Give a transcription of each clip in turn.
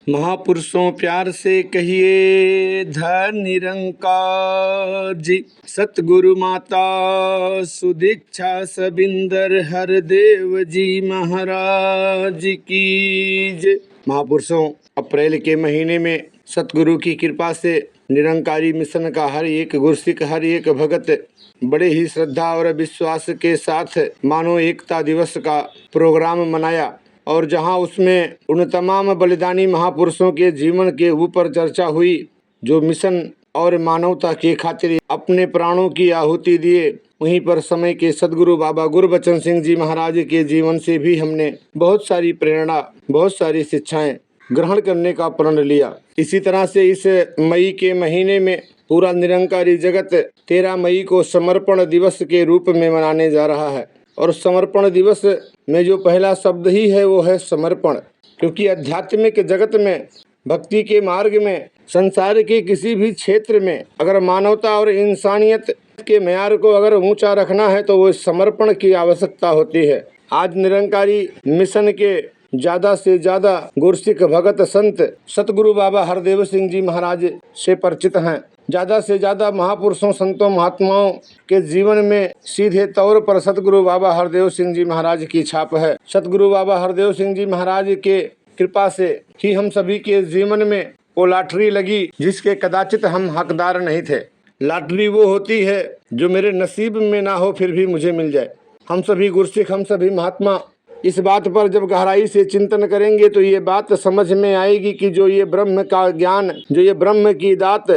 महापुरुषों प्यार से कहिए धन निरंकार जी। सतगुरु माता सुदीक्षा सबिंदर हरदेव जी महाराज की जय। महापुरुषों, अप्रैल के महीने में सतगुरु की कृपा से निरंकारी मिशन का हर एक गुरसिक, हर एक भगत बड़े ही श्रद्धा और विश्वास के साथ मानव एकता दिवस का प्रोग्राम मनाया और जहां उसमें उन तमाम बलिदानी महापुरुषों के जीवन के ऊपर चर्चा हुई जो मिशन और मानवता के खातिर अपने प्राणों की आहुति दिए। वहीं पर समय के सदगुरु बाबा गुरबचन सिंह जी महाराज के जीवन से भी हमने बहुत सारी प्रेरणा, बहुत सारी शिक्षाएं ग्रहण करने का प्रण लिया। इसी तरह से इस मई के महीने में पूरा निरंकारी जगत 13 मई को समर्पण दिवस के रूप में मनाने जा रहा है। और समर्पण दिवस में जो पहला शब्द ही है वो है समर्पण, क्योंकि आध्यात्मिक जगत में, भक्ति के मार्ग में, संसार के किसी भी क्षेत्र में अगर मानवता और इंसानियत के म्यार को अगर ऊंचा रखना है तो वो समर्पण की आवश्यकता होती है। आज निरंकारी मिशन के ज़्यादा से ज़्यादा गुरसिक भगत संत सतगुरु बाबा हरदेव सिंह जी महाराज से परिचित हैं। ज़्यादा से ज़्यादा महापुरुषों, संतों, महात्माओं के जीवन में सीधे तौर पर सतगुरु बाबा हरदेव सिंह जी महाराज की छाप है। सतगुरु बाबा हरदेव सिंह जी महाराज के कृपा से ही हम सभी के जीवन में वो लॉटरी लगी जिसके कदाचित हम हकदार नहीं थे। लॉटरी वो होती है जो मेरे नसीब में ना हो फिर भी मुझे मिल जाए। हम सभी गुरसिक, हम सभी महात्मा इस बात पर जब गहराई से चिंतन करेंगे तो ये बात समझ में आएगी कि जो ये ब्रह्म का ज्ञान, जो ये ब्रह्म की दात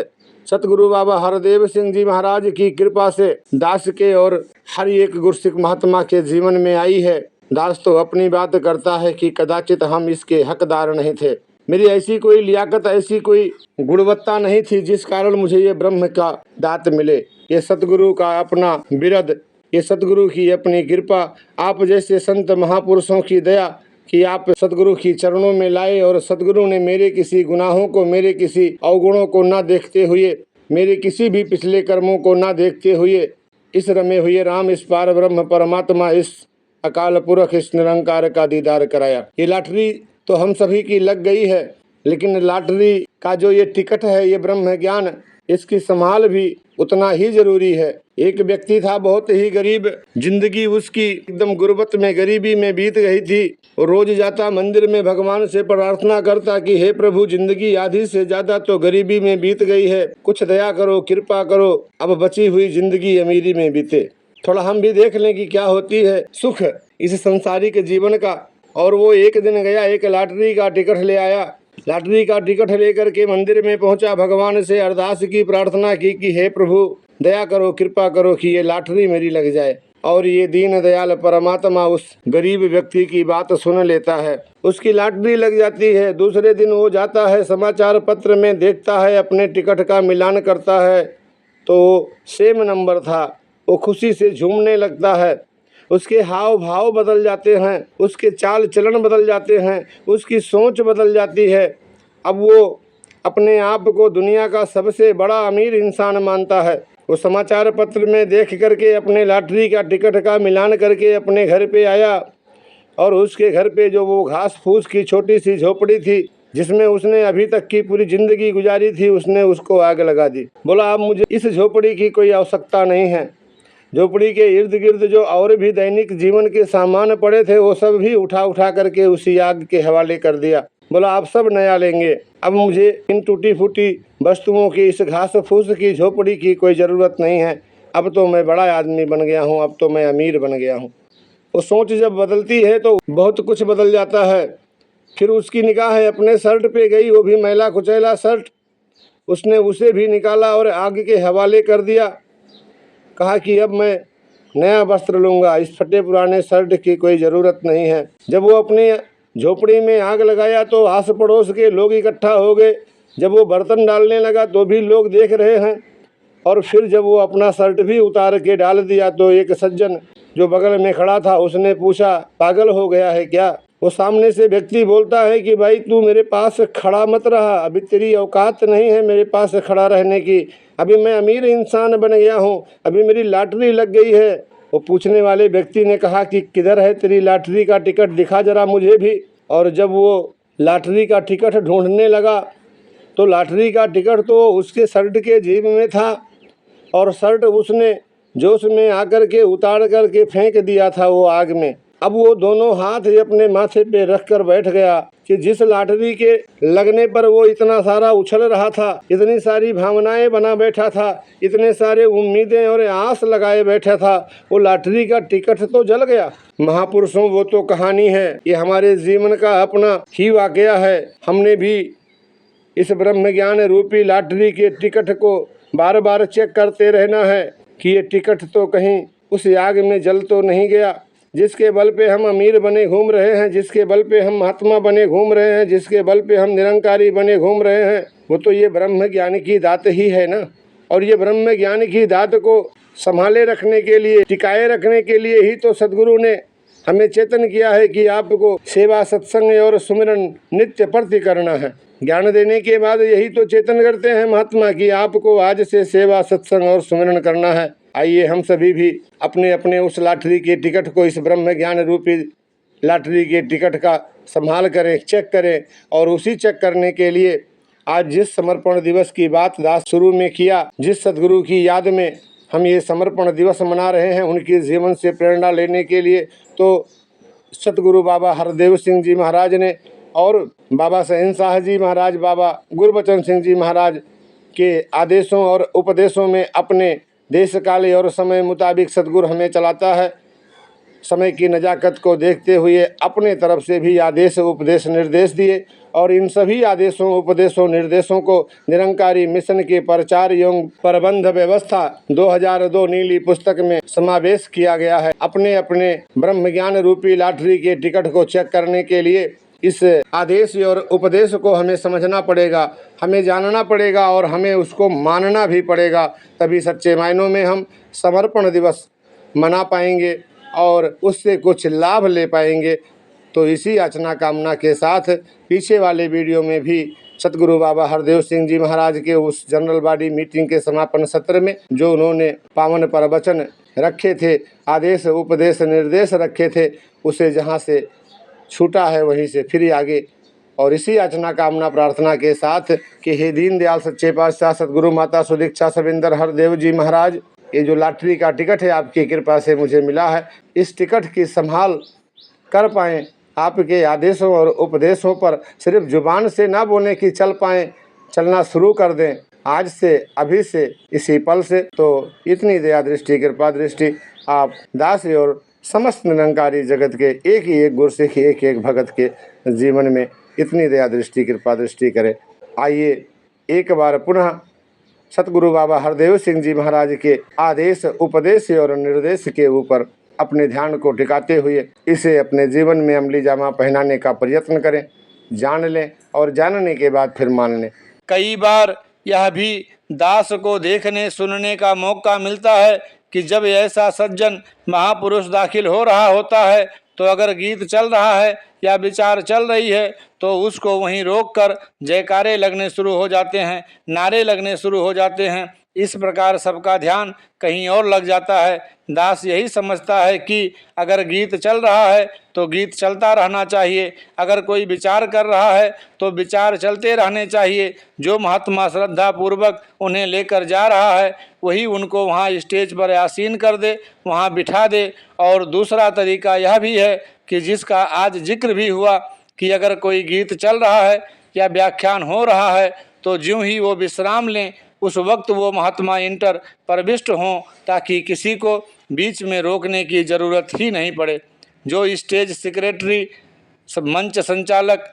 सतगुरु बाबा हरदेव सिंह जी महाराज की कृपा से दास के और हर एक गुरसिक महात्मा के जीवन में आई है। दास तो अपनी बात करता है कि कदाचित हम इसके हकदार नहीं थे। मेरी ऐसी कोई लियाकत, ऐसी कोई गुणवत्ता नहीं थी जिस कारण मुझे ये ब्रह्म का दात मिले। ये सतगुरु का अपना बिरद, ये सतगुरु की अपनी कृपा, आप जैसे संत महापुरुषों की दया कि आप सतगुरु की चरणों में लाए और सतगुरु ने मेरे किसी गुनाहों को, मेरे किसी अवगुणों को ना देखते हुए, मेरे किसी भी पिछले कर्मों को ना देखते हुए इस रमे हुए राम, इस पार ब्रह्म परमात्मा, इस अकाल पुरख, इस निरंकार का दीदार कराया। ये लॉटरी तो हम सभी की लग गई है, लेकिन लॉटरी का जो ये टिकट है, ये ब्रह्म ज्ञान, इसकी संभाल भी उतना ही जरूरी है। एक व्यक्ति था बहुत ही गरीब, जिंदगी उसकी एकदम गुर्बत में, गरीबी में बीत गई थी। वो रोज जाता मंदिर में, भगवान से प्रार्थना करता कि हे प्रभु, जिंदगी आधी से ज्यादा तो गरीबी में बीत गई है, कुछ दया करो, कृपा करो, अब बची हुई जिंदगी अमीरी में बीते। थोड़ा हम भी देख लें कि क्या होती है सुख इस संसारिक जीवन का। और वो एक दिन गया, एक लॉटरी का टिकट ले आया। लॉटरी का टिकट लेकर के मंदिर में पहुंचा, भगवान से अरदास की, प्रार्थना की कि हे प्रभु दया करो, कृपा करो कि ये लॉटरी मेरी लग जाए। और ये दीन दयाल परमात्मा उस गरीब व्यक्ति की बात सुन लेता है, उसकी लॉटरी लग जाती है। दूसरे दिन वो जाता है, समाचार पत्र में देखता है, अपने टिकट का मिलान करता है तो सेम नंबर था। वो खुशी से झूमने लगता है, उसके हाव भाव बदल जाते हैं, उसके चाल चलन बदल जाते हैं, उसकी सोच बदल जाती है। अब वो अपने आप को दुनिया का सबसे बड़ा अमीर इंसान मानता है। वो समाचार पत्र में देख करके अपने लॉटरी का टिकट का मिलान करके अपने घर पे आया और उसके घर पे जो वो घास फूस की छोटी सी झोपड़ी थी जिसमें उसने अभी तक की पूरी जिंदगी गुजारी थी, उसने उसको आग लगा दी। बोला अब मुझे इस झोपड़ी की कोई आवश्यकता नहीं है। झोपड़ी के इर्द गिर्द जो और भी दैनिक जीवन के सामान पड़े थे वो सब भी उठा उठा करके उसी आग के हवाले कर दिया। बोला आप सब नया लेंगे, अब मुझे इन टूटी फूटी वस्तुओं की, इस घास फूस की झोपड़ी की कोई ज़रूरत नहीं है। अब तो मैं बड़ा आदमी बन गया हूँ, अब तो मैं अमीर बन गया हूँ। वो सोच जब बदलती है तो बहुत कुछ बदल जाता है। फिर उसकी निगाह अपने शर्ट पे गई, वो भी मैला कुचैला शर्ट। उसने उसे भी निकाला और आग के हवाले कर दिया। कहा कि अब मैं नया वस्त्र लूँगा, इस फटे पुराने शर्ट की कोई ज़रूरत नहीं है। जब वो अपनी झोपड़ी में आग लगाया तो आस पड़ोस के लोग इकट्ठा हो गए। जब वो बर्तन डालने लगा तो भी लोग देख रहे हैं। और फिर जब वो अपना शर्ट भी उतार के डाल दिया तो एक सज्जन जो बगल में खड़ा था उसने पूछा पागल हो गया है क्या? वो सामने से व्यक्ति बोलता है कि भाई तू मेरे पास खड़ा मत रहा, अभी तेरी औकात नहीं है मेरे पास खड़ा रहने की। अभी मैं अमीर इंसान बन गया हूँ, अभी मेरी लॉटरी लग गई है। वो पूछने वाले व्यक्ति ने कहा कि किधर है तेरी लॉटरी का टिकट, दिखा जरा मुझे भी। और जब वो लॉटरी का टिकट ढूंढने लगा तो लॉटरी का टिकट तो उसके शर्ट के जेब में था और शर्ट उसने जोश में आकर के उतार कर के फेंक दिया था वो आग में। अब वो दोनों हाथ अपने माथे पे रख कर बैठ गया कि जिस लॉटरी के लगने पर वो इतना सारा उछल रहा था, इतनी सारी भावनाएं बना बैठा था, इतने सारे उम्मीदें और आस लगाए बैठा था, वो लॉटरी का टिकट तो जल गया। महापुरुषों, वो तो कहानी है, ये हमारे जीवन का अपना ही वाकया है। हमने भी इस ब्रह्म ज्ञान रूपी लॉटरी के टिकट को बार बार चेक करते रहना है कि ये टिकट तो कहीं उस आग में जल तो नहीं गया। जिसके बल पे हम अमीर बने घूम रहे हैं, जिसके बल पे हम महात्मा बने घूम रहे हैं, जिसके बल पे हम निरंकारी बने घूम रहे हैं, वो तो ये ब्रह्म ज्ञान की दात ही है ना। और ये ब्रह्म ज्ञान की दात को संभाले रखने के लिए, टिकाए रखने के लिए ही तो सदगुरु ने हमें चेतन किया है कि आपको सेवा, सत्संग और सुमिरन नित्य प्रति करना है। ज्ञान देने के बाद यही तो चेतन करते हैं महात्मा कि आपको आज से सेवा, सत्संग और सुमिरन करना है। आइए हम सभी भी अपने अपने उस लॉटरी के टिकट को, इस ब्रह्म ज्ञान रूपी लॉटरी के टिकट का संभाल करें, चेक करें। और उसी चेक करने के लिए आज जिस समर्पण दिवस की बात दास शुरू में किया, जिस सदगुरु की याद में हम ये समर्पण दिवस मना रहे हैं, उनके जीवन से प्रेरणा लेने के लिए, तो सतगुरु बाबा हरदेव सिंह जी महाराज ने और बाबा शहनशाह जी महाराज, बाबा गुरबचन सिंह जी महाराज के आदेशों और उपदेशों में अपने देश काल और समय मुताबिक सतगुरु हमें चलाता है। समय की नज़ाकत को देखते हुए अपने तरफ से भी आदेश, उपदेश, निर्देश दिए और इन सभी आदेशों, उपदेशों, निर्देशों को निरंकारी मिशन के प्रचार एवं प्रबंध व्यवस्था 2002 नीली पुस्तक में समावेश किया गया है। अपने अपने ब्रह्म ज्ञान रूपी लॉटरी के टिकट को चेक करने के लिए इस आदेश और उपदेश को हमें समझना पड़ेगा, हमें जानना पड़ेगा और हमें उसको मानना भी पड़ेगा। तभी सच्चे मायनों में हम समर्पण दिवस मना पाएंगे और उससे कुछ लाभ ले पाएंगे। तो इसी याचना कामना के साथ पीछे वाले वीडियो में भी सतगुरु बाबा हरदेव सिंह जी महाराज के उस जनरल बॉडी मीटिंग के समापन सत्र में जो उन्होंने पावन प्रवचन रखे थे, आदेश, उपदेश, निर्देश रखे थे, उसे जहाँ से छूटा है वहीं से फिर आगे। और इसी याचना कामना प्रार्थना के साथ कि हे दीन दयाल सच्चे पातशाह सतगुरु माता सुदीक्षा सविंदर हरदेव जी महाराज, ये जो लॉटरी का टिकट है आपकी कृपा से मुझे मिला है, इस टिकट की संभाल कर पाएँ, आपके आदेशों और उपदेशों पर सिर्फ जुबान से ना बोलें कि चल पाएँ, चलना शुरू कर दें आज से, अभी से, इसी पल से। तो इतनी दया दृष्टि, कृपा दृष्टि आप दास और समस्त निरंकारी जगत के एक ही एक गुरसिख, एक एक भगत के जीवन में इतनी दया दृष्टि, कृपा दृष्टि करे। आइए एक बार पुनः सतगुरु बाबा हरदेव सिंह जी महाराज के आदेश, उपदेश और निर्देश के ऊपर अपने ध्यान को टिकाते हुए इसे अपने जीवन में अमली जामा पहनाने का प्रयत्न करें, जान लें और जानने के बाद फिर मान लें। कई बार यह भी दास को देखने सुनने का मौका मिलता है कि जब ऐसा सज्जन महापुरुष दाखिल हो रहा होता है तो अगर गीत चल रहा है या विचार चल रही है तो उसको वहीं रोककर जयकारे लगने शुरू हो जाते हैं, नारे लगने शुरू हो जाते हैं। इस प्रकार सबका ध्यान कहीं और लग जाता है। दास यही समझता है कि अगर गीत चल रहा है तो गीत चलता रहना चाहिए, अगर कोई विचार कर रहा है तो विचार चलते रहने चाहिए। जो महात्मा श्रद्धा पूर्वक उन्हें लेकर जा रहा है वही उनको वहाँ स्टेज पर आसीन कर दे, वहाँ बिठा दे। और दूसरा तरीका यह भी है कि जिसका आज जिक्र भी हुआ कि अगर कोई गीत चल रहा है या व्याख्यान हो रहा है तो ज्यों ही वो विश्राम लें उस वक्त वो महात्मा इंटर प्रविष्ट हों ताकि किसी को बीच में रोकने की ज़रूरत ही नहीं पड़े। जो स्टेज सेक्रेटरी, मंच संचालक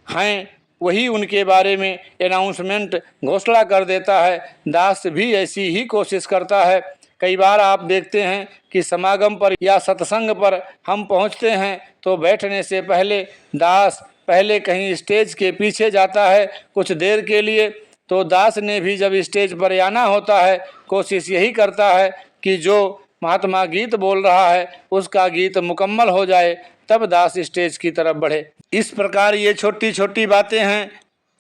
हैं वही उनके बारे में अनाउंसमेंट, घोषणा कर देता है। दास भी ऐसी ही कोशिश करता है। कई बार आप देखते हैं कि समागम पर या सत्संग पर हम पहुंचते हैं तो बैठने से पहले दास पहले कहीं स्टेज के पीछे जाता है कुछ देर के लिए। तो दास ने भी जब स्टेज पर आना होता है कोशिश यही करता है कि जो महात्मा गीत बोल रहा है उसका गीत मुकम्मल हो जाए तब दास स्टेज की तरफ बढ़े। इस प्रकार ये छोटी छोटी बातें हैं,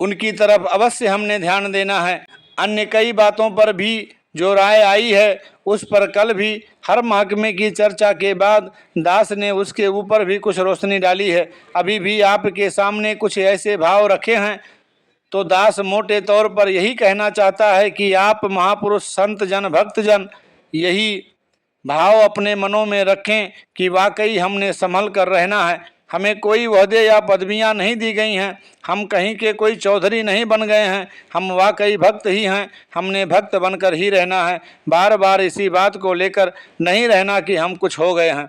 उनकी तरफ अवश्य हमने ध्यान देना है। अन्य कई बातों पर भी जो राय आई है उस पर कल भी हर महकमे की चर्चा के बाद दास ने उसके ऊपर भी कुछ रोशनी डाली है। अभी भी आपके सामने कुछ ऐसे भाव रखे हैं तो दास मोटे तौर पर यही कहना चाहता है कि आप महापुरुष, संत जन, भक्त जन यही भाव अपने मनों में रखें कि वाकई हमने संभल कर रहना है। हमें कोई ओहदे या पदवियां नहीं दी गई हैं, हम कहीं के कोई चौधरी नहीं बन गए हैं, हम वाकई भक्त ही हैं, हमने भक्त बनकर ही रहना है। बार बार इसी बात को लेकर नहीं रहना कि हम कुछ हो गए हैं।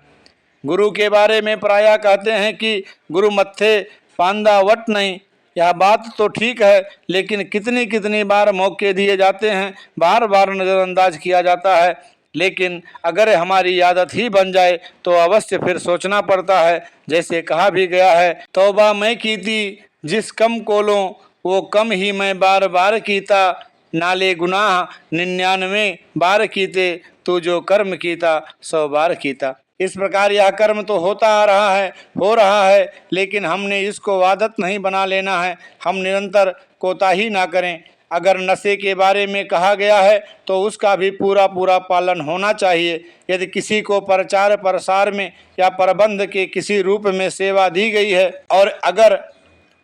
गुरु के बारे में प्रायः कहते हैं कि गुरु मत्थे पांदा वट नहीं। यह बात तो ठीक है, लेकिन कितनी कितनी बार मौके दिए जाते हैं, बार बार नज़रअंदाज किया जाता है। लेकिन अगर हमारी आदत ही बन जाए तो अवश्य फिर सोचना पड़ता है। जैसे कहा भी गया है, तौबा मैं कीती जिस कम कोलों वो कम ही मैं बार बार कीता, नाले गुनाह 99 बार कीते तू जो कर्म कीता 100 बार कीता। इस प्रकार यह कर्म तो होता आ रहा है, हो रहा है, लेकिन हमने इसको आदत नहीं बना लेना है। हम निरंतर कोताही ना करें। अगर नशे के बारे में कहा गया है तो उसका भी पूरा पूरा पालन होना चाहिए। यदि किसी को प्रचार प्रसार में या प्रबंध के किसी रूप में सेवा दी गई है और अगर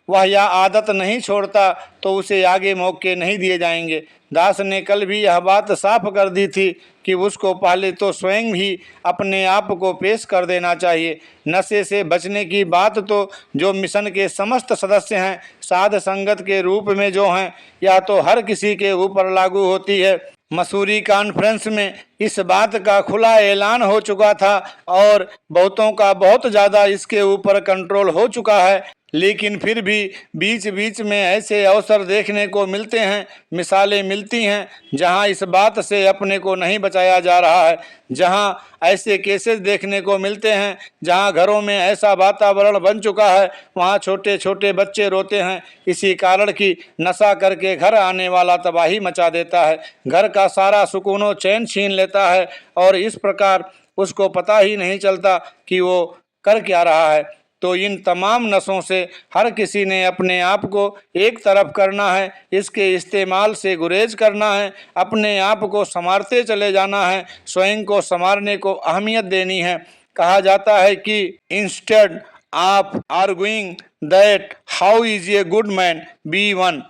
वह यह आदत नहीं छोड़ता तो उसे आगे मौके नहीं दिए जाएंगे। दास ने कल भी यह बात साफ कर दी थी कि उसको पहले तो स्वयं ही अपने आप को पेश कर देना चाहिए। नशे से बचने की बात तो जो मिशन के समस्त सदस्य हैं, साध संगत के रूप में जो हैं, यह तो हर किसी के ऊपर लागू होती है। मसूरी कॉन्फ्रेंस में इस बात का खुला ऐलान हो चुका था और बहुतों का बहुत ज़्यादा इसके ऊपर कंट्रोल हो चुका है। लेकिन फिर भी बीच बीच में ऐसे अवसर देखने को मिलते हैं, मिसालें मिलती हैं जहां इस बात से अपने को नहीं बचाया जा रहा है, जहां ऐसे केसेस देखने को मिलते हैं जहां घरों में ऐसा वातावरण बन चुका है वहां छोटे छोटे बच्चे रोते हैं इसी कारण कि नशा करके घर आने वाला तबाही मचा देता है, घर का सारा सुकून व चैन छीन लेता है और इस प्रकार उसको पता ही नहीं चलता कि वो कर क्या रहा है। तो इन तमाम नशों से हर किसी ने अपने आप को एक तरफ करना है, इसके इस्तेमाल से गुरेज करना है, अपने आप को संवारते चले जाना है, स्वयं को संवारने को अहमियत देनी है। कहा जाता है कि instead of arguing that how is a good man B one,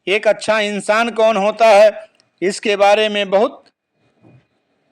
एक अच्छा इंसान कौन होता है इसके बारे में बहुत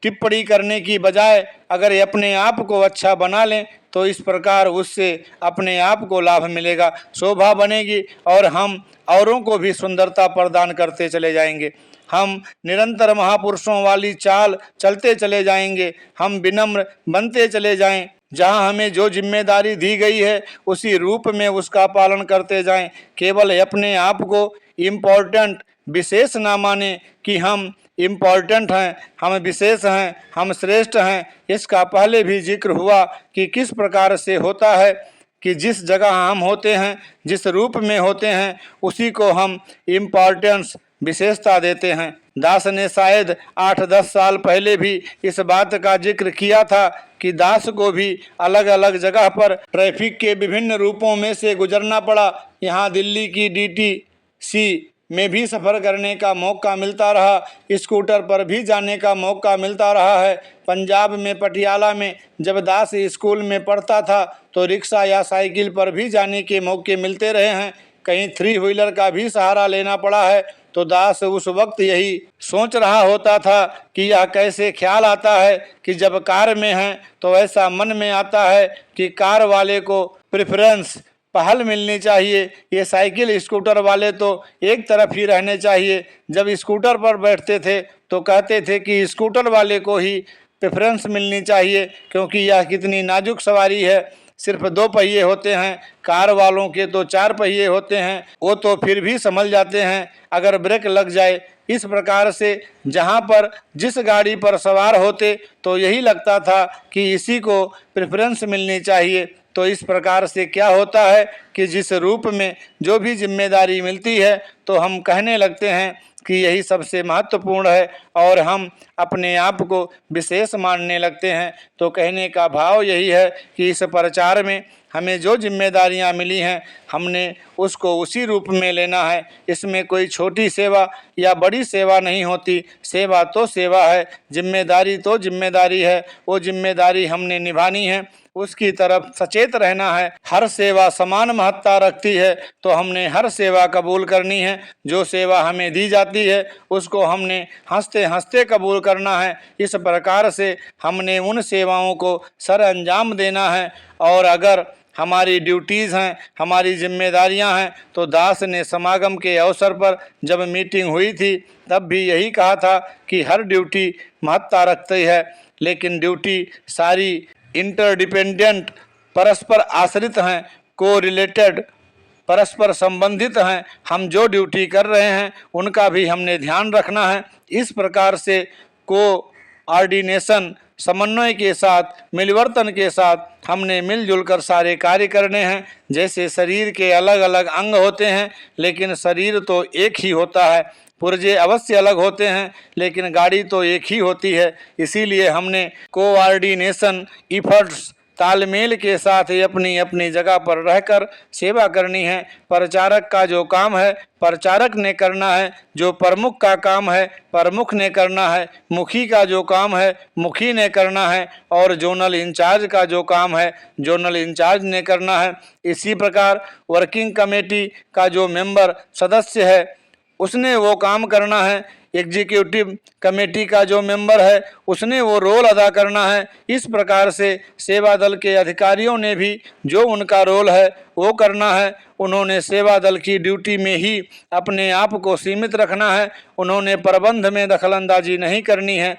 टिप्पणी करने की बजाय अगर अपने आप को अच्छा बना लें तो इस प्रकार उससे अपने आप को लाभ मिलेगा, शोभा बनेगी और हम औरों को भी सुंदरता प्रदान करते चले जाएंगे। हम निरंतर महापुरुषों वाली चाल चलते चले जाएंगे, हम विनम्र बनते चले जाएं, जहां हमें जो जिम्मेदारी दी गई है उसी रूप में उसका पालन करते जाएं। केवल अपने आप को इम्पोर्टेंट विशेष ना माने कि हम इम्पॉर्टेंट हैं, हम विशेष हैं, हम श्रेष्ठ हैं। इसका पहले भी जिक्र हुआ कि किस प्रकार से होता है कि जिस जगह हम होते हैं, जिस रूप में होते हैं, उसी को हम इम्पॉर्टेंस विशेषता देते हैं। दास ने शायद 8-10 साल पहले भी इस बात का जिक्र किया था कि दास को भी अलग अलग जगह पर ट्रैफिक के विभिन्न रूपों में से गुजरना पड़ा। यहाँ दिल्ली की DTC में भी सफ़र करने का मौका मिलता रहा, स्कूटर पर भी जाने का मौका मिलता रहा है। पंजाब में पटियाला में जब दास स्कूल में पढ़ता था तो रिक्शा या साइकिल पर भी जाने के मौके मिलते रहे हैं, कहीं 3 व्हीलर का भी सहारा लेना पड़ा है। तो दास उस वक्त यही सोच रहा होता था कि यह कैसे ख्याल आता है कि जब कार में हैं तो ऐसा मन में आता है कि कार वाले को प्रेफरेंस पहल मिलनी चाहिए, ये साइकिल स्कूटर वाले तो एक तरफ ही रहने चाहिए। जब स्कूटर पर बैठते थे तो कहते थे कि स्कूटर वाले को ही प्रेफरेंस मिलनी चाहिए क्योंकि यह कितनी नाजुक सवारी है, सिर्फ 2 पहिए होते हैं, कार वालों के तो 4 पहिए होते हैं, वो तो फिर भी संभल जाते हैं अगर ब्रेक लग जाए। इस प्रकार से जहाँ पर जिस गाड़ी पर सवार होते तो यही लगता था कि इसी को प्रेफरेंस मिलनी चाहिए। तो इस प्रकार से क्या होता है कि जिस रूप में जो भी जिम्मेदारी मिलती है तो हम कहने लगते हैं कि यही सबसे महत्वपूर्ण है और हम अपने आप को विशेष मानने लगते हैं। तो कहने का भाव यही है कि इस प्रचार में हमें जो जिम्मेदारियां मिली हैं हमने उसको उसी रूप में लेना है। इसमें कोई छोटी सेवा या बड़ी सेवा नहीं होती। सेवा तो सेवा है, जिम्मेदारी तो जिम्मेदारी है। वो जिम्मेदारी हमने निभानी है, उसकी तरफ सचेत रहना है। हर सेवा समान महत्ता रखती है, तो हमने हर सेवा कबूल करनी है। जो सेवा हमें दी जाती है उसको हमने हंसते हंसते कबूल करना है। इस प्रकार से हमने उन सेवाओं को सर अंजाम देना है। और अगर हमारी ड्यूटीज़ हैं, हमारी जिम्मेदारियां हैं, तो दास ने समागम के अवसर पर जब मीटिंग हुई थी तब भी यही कहा था कि हर ड्यूटी महत्ता रखती है, लेकिन ड्यूटी सारी इंटरडिपेंडेंट, परस्पर आश्रित हैं, को रिलेटेड, परस्पर संबंधित हैं। हम जो ड्यूटी कर रहे हैं उनका भी हमने ध्यान रखना है। इस प्रकार से कोऑर्डिनेशन, समन्वय के साथ, मिलवर्तन के साथ हमने मिलजुल कर सारे कार्य करने हैं। जैसे शरीर के अलग अलग अंग होते हैं, लेकिन शरीर तो एक ही होता है। पुर्जे अवश्य अलग होते हैं, लेकिन गाड़ी तो एक ही होती है। इसीलिए हमने कोऑर्डिनेशन इफर्ट्स, तालमेल के साथ अपनी अपनी जगह पर रहकर सेवा करनी है। प्रचारक का जो काम है प्रचारक ने करना है, जो प्रमुख का काम है प्रमुख ने करना है, मुखी का जो काम है मुखी ने करना है, और जोनल इंचार्ज का जो काम है जोनल इंचार्ज ने करना है। इसी प्रकार वर्किंग कमेटी का जो मेंबर सदस्य है उसने वो काम करना है। एग्जीक्यूटिव कमेटी का जो मेंबर है उसने वो रोल अदा करना है। इस प्रकार से सेवा दल के अधिकारियों ने भी जो उनका रोल है वो करना है। उन्होंने सेवा दल की ड्यूटी में ही अपने आप को सीमित रखना है, उन्होंने प्रबंध में दखलंदाजी नहीं करनी है।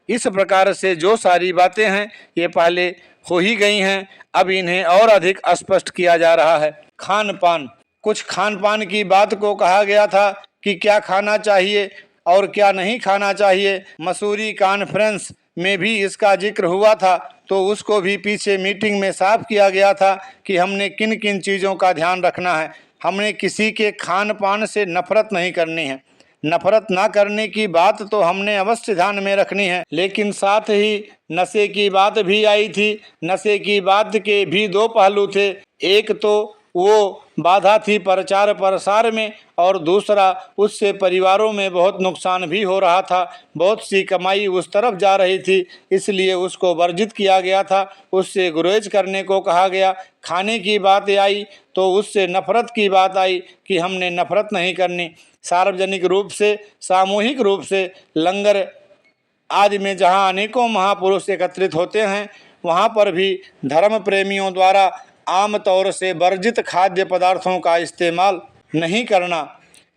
इस प्रकार से जो सारी बातें हैं ये पहले हो ही गई हैं, अब इन्हें और अधिक स्पष्ट किया जा रहा है। खान पान, कुछ खान पान की बात को कहा गया था कि क्या खाना चाहिए और क्या नहीं खाना चाहिए। मसूरी कॉन्फ्रेंस में भी इसका जिक्र हुआ था, तो उसको भी पीछे मीटिंग में साफ किया गया था कि हमने किन किन चीज़ों का ध्यान रखना है। हमने किसी के खान पान से नफरत नहीं करनी है। नफरत ना करने की बात तो हमने अवश्य ध्यान में रखनी है, लेकिन साथ ही नशे की बात भी आई थी। नशे की बात के भी दो पहलू थे। एक तो वो बाधा थी प्रचार प्रसार में, और दूसरा उससे परिवारों में बहुत नुकसान भी हो रहा था। बहुत सी कमाई उस तरफ जा रही थी, इसलिए उसको वर्जित किया गया था, उससे गुरेज करने को कहा गया। खाने की बात आई तो उससे नफरत की बात आई कि हमने नफरत नहीं करनी। सार्वजनिक रूप से, सामूहिक रूप से लंगर आदि में जहाँ अनेकों महापुरुष एकत्रित होते हैं वहाँ पर भी धर्म प्रेमियों द्वारा आम तौर से वर्जित खाद्य पदार्थों का इस्तेमाल नहीं करना,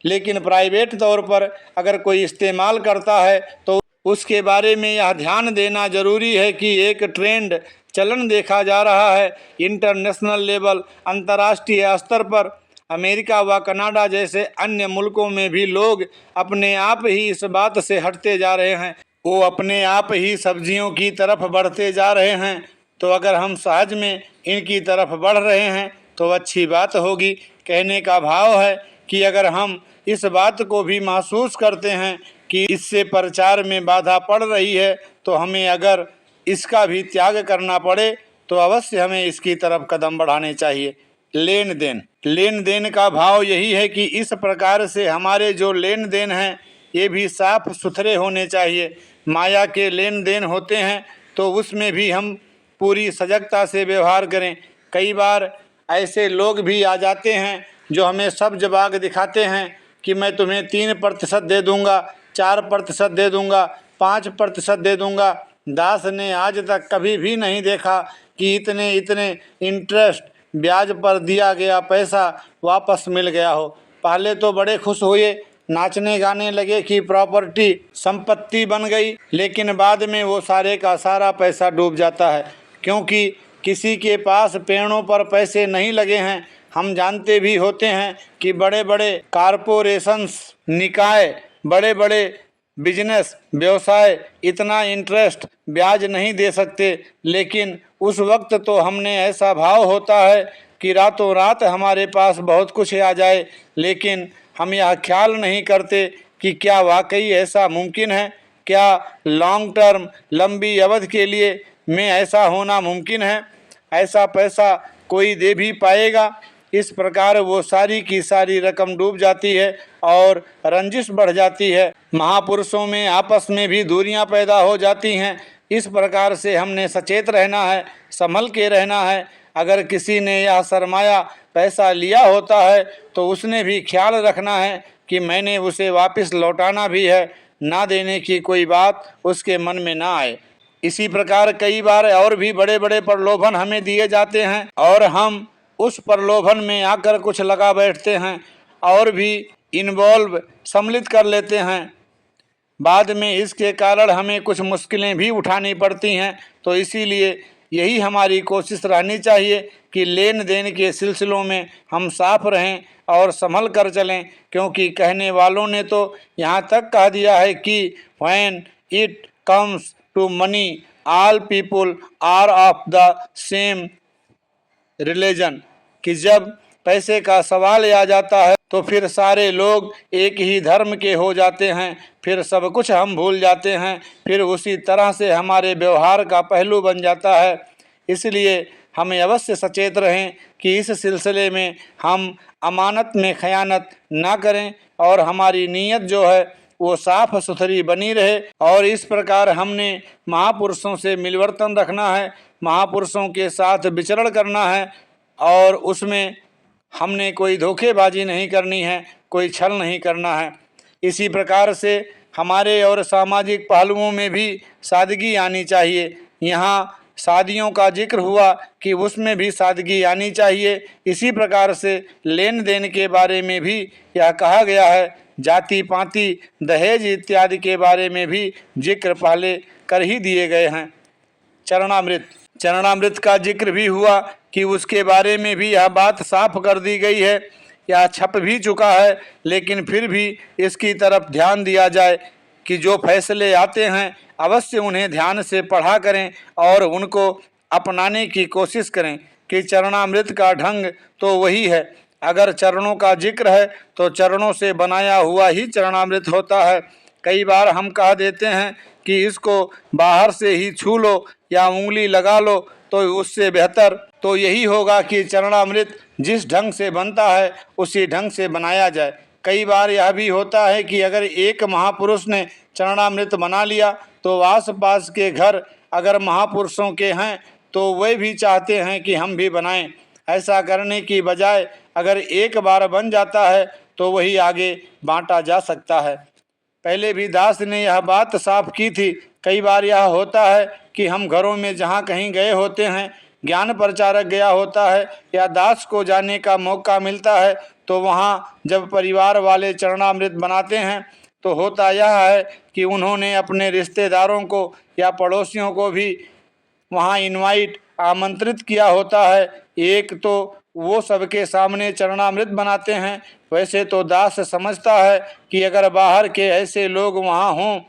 लेकिन प्राइवेट तौर पर अगर कोई इस्तेमाल करता है तो उसके बारे में यह ध्यान देना जरूरी है कि एक ट्रेंड, चलन देखा जा रहा है इंटरनेशनल लेवल, अंतर्राष्ट्रीय स्तर पर। अमेरिका व कनाडा जैसे अन्य मुल्कों में भी लोग अपने आप ही इस बात से हटते जा रहे हैं, वो अपने आप ही सब्जियों की तरफ बढ़ते जा रहे हैं। तो अगर हम सहज में इनकी तरफ बढ़ रहे हैं तो अच्छी बात होगी। कहने का भाव है कि अगर हम इस बात को भी महसूस करते हैं कि इससे प्रचार में बाधा पड़ रही है, तो हमें अगर इसका भी त्याग करना पड़े तो अवश्य हमें इसकी तरफ कदम बढ़ाने चाहिए। लेन देन, लेन देन का भाव यही है कि इस प्रकार से हमारे जो लेन देन हैं ये भी साफ सुथरे होने चाहिए। माया के लेन देन होते हैं तो उसमें भी हम पूरी सजगता से व्यवहार करें। कई बार ऐसे लोग भी आ जाते हैं जो हमें सब जवाब दिखाते हैं कि मैं तुम्हें 3% दे दूंगा, 4% दे दूंगा, 5% दे दूंगा। दास ने आज तक कभी भी नहीं देखा कि इतने इतने इंटरेस्ट ब्याज पर दिया गया पैसा वापस मिल गया हो। पहले तो बड़े खुश हुए, नाचने गाने लगे कि प्रॉपर्टी संपत्ति बन गई, लेकिन बाद में वो सारे का सारा पैसा डूब जाता है, क्योंकि किसी के पास पेड़ों पर पैसे नहीं लगे हैं। हम जानते भी होते हैं कि बड़े बड़े कारपोरेशंस, निकाय, बड़े बड़े बिजनेस, व्यवसाय इतना इंटरेस्ट ब्याज नहीं दे सकते, लेकिन उस वक्त तो हमने ऐसा भाव होता है कि रातों रात हमारे पास बहुत कुछ आ जाए, लेकिन हम यह ख्याल नहीं करते कि क्या वाकई ऐसा मुमकिन है। क्या लॉन्ग टर्म, लंबी अवधि के लिए में ऐसा होना मुमकिन है। ऐसा पैसा कोई दे भी पाएगा इस प्रकार वो सारी की सारी रकम डूब जाती है और रंजिश बढ़ जाती है। महापुरुषों में आपस में भी दूरियां पैदा हो जाती हैं। इस प्रकार से हमने सचेत रहना है, संभल के रहना है। अगर किसी ने यह सरमाया पैसा लिया होता है तो उसने भी ख्याल रखना है कि मैंने उसे वापस लौटाना भी है, ना देने की कोई बात उसके मन में ना आए। इसी प्रकार कई बार और भी बड़े बड़े प्रलोभन हमें दिए जाते हैं और हम उस प्रलोभन में आकर कुछ लगा बैठते हैं और भी इन्वॉल्व सम्मिलित कर लेते हैं। बाद में इसके कारण हमें कुछ मुश्किलें भी उठानी पड़ती हैं। तो इसीलिए यही हमारी कोशिश रहनी चाहिए कि लेन देन के सिलसिलों में हम साफ रहें और संभल कर चलें, क्योंकि कहने वालों ने तो यहाँ तक कह दिया है कि when it comes to money all people are of the same religion, कि जब पैसे का सवाल आ जाता है तो फिर सारे लोग एक ही धर्म के हो जाते हैं, फिर सब कुछ हम भूल जाते हैं, फिर उसी तरह से हमारे व्यवहार का पहलू बन जाता है। इसलिए हमें अवश्य सचेत रहें कि इस सिलसिले में हम अमानत में खयानत ना करें और हमारी नीयत जो है वो साफ सुथरी बनी रहे। और इस प्रकार हमने महापुरुषों से मिलवर्तन रखना है, महापुरुषों के साथ विचरण करना है और उसमें हमने कोई धोखेबाजी नहीं करनी है, कोई छल नहीं करना है। इसी प्रकार से हमारे और सामाजिक पहलुओं में भी सादगी आनी चाहिए। यहाँ शादियों का जिक्र हुआ कि उसमें भी सादगी आनी चाहिए। इसी प्रकार से लेन देन के बारे में भी यह कहा गया है। जाति पाति दहेज इत्यादि के बारे में भी जिक्र पहले कर ही दिए गए हैं। चरणामृत का जिक्र भी हुआ कि उसके बारे में भी यह बात साफ कर दी गई है। यह छप भी चुका है, लेकिन फिर भी इसकी तरफ ध्यान दिया जाए कि जो फैसले आते हैं अवश्य उन्हें ध्यान से पढ़ा करें और उनको अपनाने की कोशिश करें कि चरणामृत का ढंग तो वही है। अगर चरणों का जिक्र है तो चरणों से बनाया हुआ ही चरणामृत होता है। कई बार हम कह देते हैं कि इसको बाहर से ही छू लो या उंगली लगा लो, तो उससे बेहतर तो यही होगा कि चरणामृत जिस ढंग से बनता है उसी ढंग से बनाया जाए। कई बार यह भी होता है कि अगर एक महापुरुष ने चरणामृत बना लिया तो आस पास के घर अगर महापुरुषों के हैं तो वे भी चाहते हैं कि हम भी बनाएं। ऐसा करने की बजाय अगर एक बार बन जाता है तो वही आगे बांटा जा सकता है। पहले भी दास ने यह बात साफ की थी। कई बार यह होता है कि हम घरों में जहाँ कहीं गए होते हैं, ज्ञान प्रचारक गया होता है या दास को जाने का मौका मिलता है, तो वहाँ जब परिवार वाले चरणामृत बनाते हैं तो होता यह है कि उन्होंने अपने रिश्तेदारों को या पड़ोसियों को भी वहाँ आमंत्रित किया होता है। एक तो वो सबके सामने चरणामृत बनाते हैं। वैसे तो दास समझता है कि अगर बाहर के ऐसे लोग वहाँ हों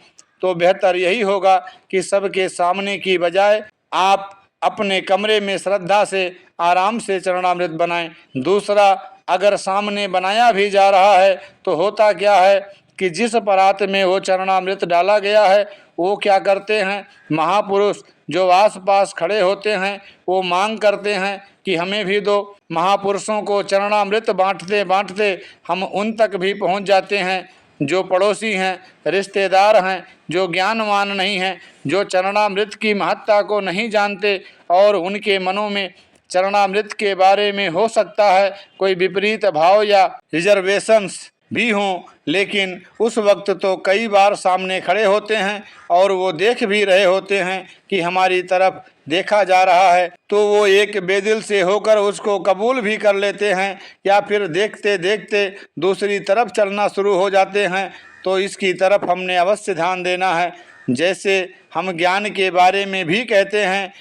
तो बेहतर यही होगा कि सबके सामने की बजाय आप अपने कमरे में श्रद्धा से आराम से चरणामृत बनाएं। दूसरा, अगर सामने बनाया भी जा रहा है तो होता क्या है कि जिस परात में वो चरणामृत डाला गया है वो क्या करते हैं, महापुरुष जो आसपास खड़े होते हैं वो मांग करते हैं कि हमें भी दो। महापुरुषों को चरणामृत बांटते बांटते हम उन तक भी पहुंच जाते हैं जो पड़ोसी हैं, रिश्तेदार हैं, जो ज्ञानवान नहीं हैं, जो चरणामृत की महत्ता को नहीं जानते और उनके मनों में चरणामृत के बारे में हो सकता है कोई विपरीत भाव या रिजर्वेशंस भी हों, लेकिन उस वक्त तो कई बार सामने खड़े होते हैं और वो देख भी रहे होते हैं कि हमारी तरफ देखा जा रहा है, तो वो एक बेदिल से होकर उसको कबूल भी कर लेते हैं या फिर देखते देखते दूसरी तरफ चलना शुरू हो जाते हैं। तो इसकी तरफ हमने अवश्य ध्यान देना है। जैसे हम ज्ञान के बारे में भी कहते हैं,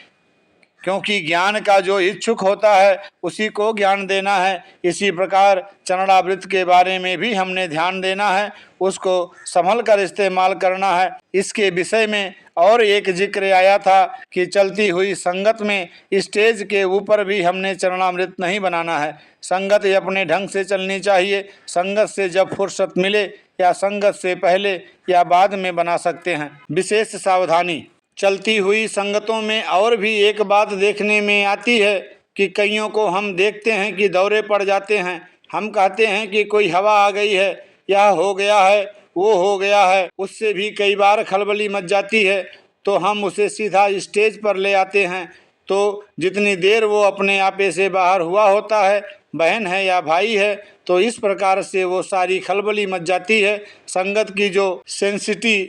क्योंकि ज्ञान का जो इच्छुक होता है उसी को ज्ञान देना है। इसी प्रकार चरणामृत के बारे में भी हमने ध्यान देना है, उसको संभल कर इस्तेमाल करना है। इसके विषय में और एक जिक्र आया था कि चलती हुई संगत में स्टेज के ऊपर भी हमने चरणामृत नहीं बनाना है। संगत अपने ढंग से चलनी चाहिए। संगत से जब फुर्सत मिले या संगत से पहले या बाद में बना सकते हैं। विशेष सावधानी, चलती हुई संगतों में और भी एक बात देखने में आती है कि कईयों को हम देखते हैं कि दौरे पड़ जाते हैं, हम कहते हैं कि कोई हवा आ गई है, यह हो गया है, वो हो गया है, उससे भी कई बार खलबली मच जाती है, तो हम उसे सीधा स्टेज पर ले आते हैं। तो जितनी देर वो अपने आपे से बाहर हुआ होता है, बहन है या भाई है, तो इस प्रकार से वो सारी खलबली मच जाती है। संगत की जो सेंसिटिव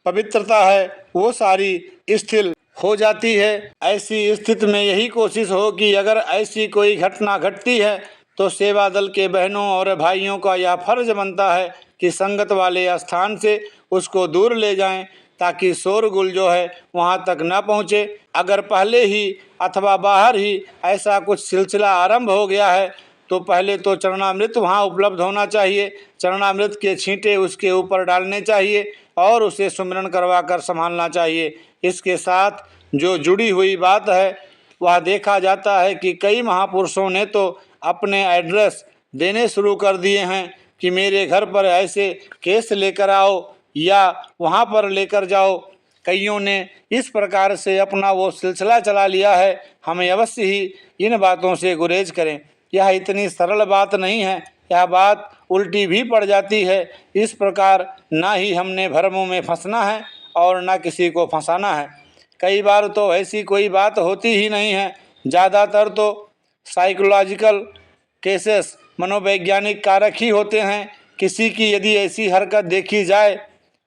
पवित्रता है वो सारी स्थिर हो जाती है। ऐसी स्थिति में यही कोशिश हो कि अगर ऐसी कोई घटना घटती है तो सेवा दल के बहनों और भाइयों का यह फर्ज बनता है कि संगत वाले स्थान से उसको दूर ले जाएं, ताकि शोरगुल जो है वहाँ तक न पहुँचे। अगर पहले ही अथवा बाहर ही ऐसा कुछ सिलसिला आरंभ हो गया है तो पहले तो चरणामृत वहाँ उपलब्ध होना चाहिए, चरणामृत के छींटे उसके ऊपर डालने चाहिए और उसे सुमिरन करवा कर संभालना चाहिए। इसके साथ जो जुड़ी हुई बात है वह देखा जाता है कि कई महापुरुषों ने तो अपने एड्रेस देने शुरू कर दिए हैं कि मेरे घर पर ऐसे केस लेकर आओ या वहाँ पर लेकर जाओ। कईयों ने इस प्रकार से अपना वो सिलसिला चला लिया है। हमें अवश्य ही इन बातों से गुरेज करें। यह इतनी सरल बात नहीं है, यह बात उल्टी भी पड़ जाती है। इस प्रकार ना ही हमने भ्रमों में फंसना है और ना किसी को फंसाना है। कई बार तो ऐसी कोई बात होती ही नहीं है। ज़्यादातर तो साइकोलॉजिकल केसेस, मनोवैज्ञानिक कारक ही होते हैं। किसी की यदि ऐसी हरकत देखी जाए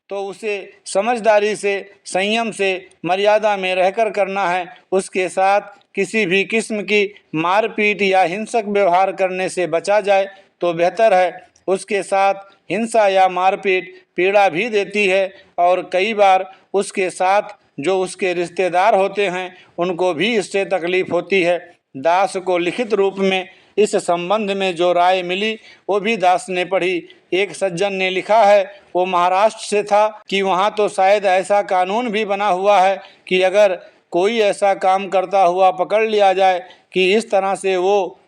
तो उसे समझदारी से, संयम से, मर्यादा में रहकर करना है। उसके साथ किसी भी किस्म की मारपीट या हिंसक व्यवहार करने से बचा जाए तो बेहतर है। उसके साथ हिंसा या मारपीट पीड़ा भी देती है और कई बार उसके साथ जो उसके रिश्तेदार होते हैं उनको भी इससे तकलीफ होती है। दास को लिखित रूप में इस संबंध में जो राय मिली वो भी दास ने पढ़ी। एक सज्जन ने लिखा है, वो महाराष्ट्र से था, कि वहाँ तो शायद ऐसा कानून भी बना हुआ है कि अगर कोई ऐसा काम करता हुआ पकड़ लिया जाए कि इस तरह से वो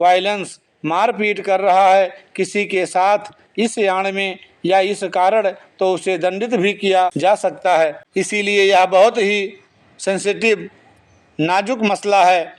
वायलेंस, मारपीट कर रहा है किसी के साथ इस यान में या इस कारण, तो उसे दंडित भी किया जा सकता है। इसीलिए यह बहुत ही सेंसिटिव, नाजुक मसला है।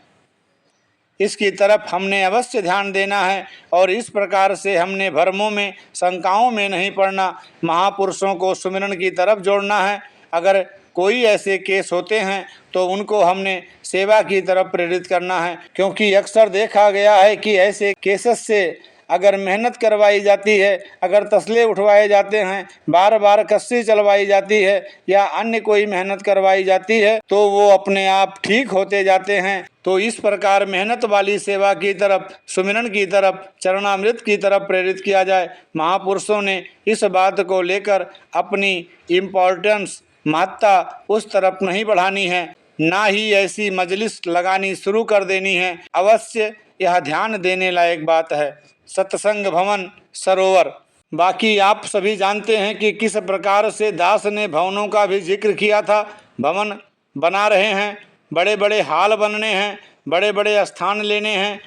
इसकी तरफ हमने अवश्य ध्यान देना है और इस प्रकार से हमने भ्रमों में, शंकाओं में नहीं पड़ना। महापुरुषों को सुमिरन की तरफ जोड़ना है। अगर कोई ऐसे केस होते हैं तो उनको हमने सेवा की तरफ प्रेरित करना है, क्योंकि अक्सर देखा गया है कि ऐसे केसेस से अगर मेहनत करवाई जाती है, अगर तसले उठवाए जाते हैं, बार बार कस्सी चलवाई जाती है या अन्य कोई मेहनत करवाई जाती है तो वो अपने आप ठीक होते जाते हैं। तो इस प्रकार मेहनत वाली सेवा की तरफ, सुमिरन की तरफ, चरणामृत की तरफ प्रेरित किया जाए। महापुरुषों ने इस बात को लेकर अपनी इम्पोर्टेंस, महत्ता उस तरफ नहीं बढ़ानी है, ना ही ऐसी मजलिस लगानी शुरू कर देनी है। अवश्य यह ध्यान देने लायक बात है। सत्संग भवन सरोवर। बाकी आप सभी जानते हैं कि किस प्रकार से दास ने भवनों का भी जिक्र किया था। भवन बना रहे हैं, बड़े बड़े हाल बनने हैं, बड़े बड़े स्थान लेने हैं,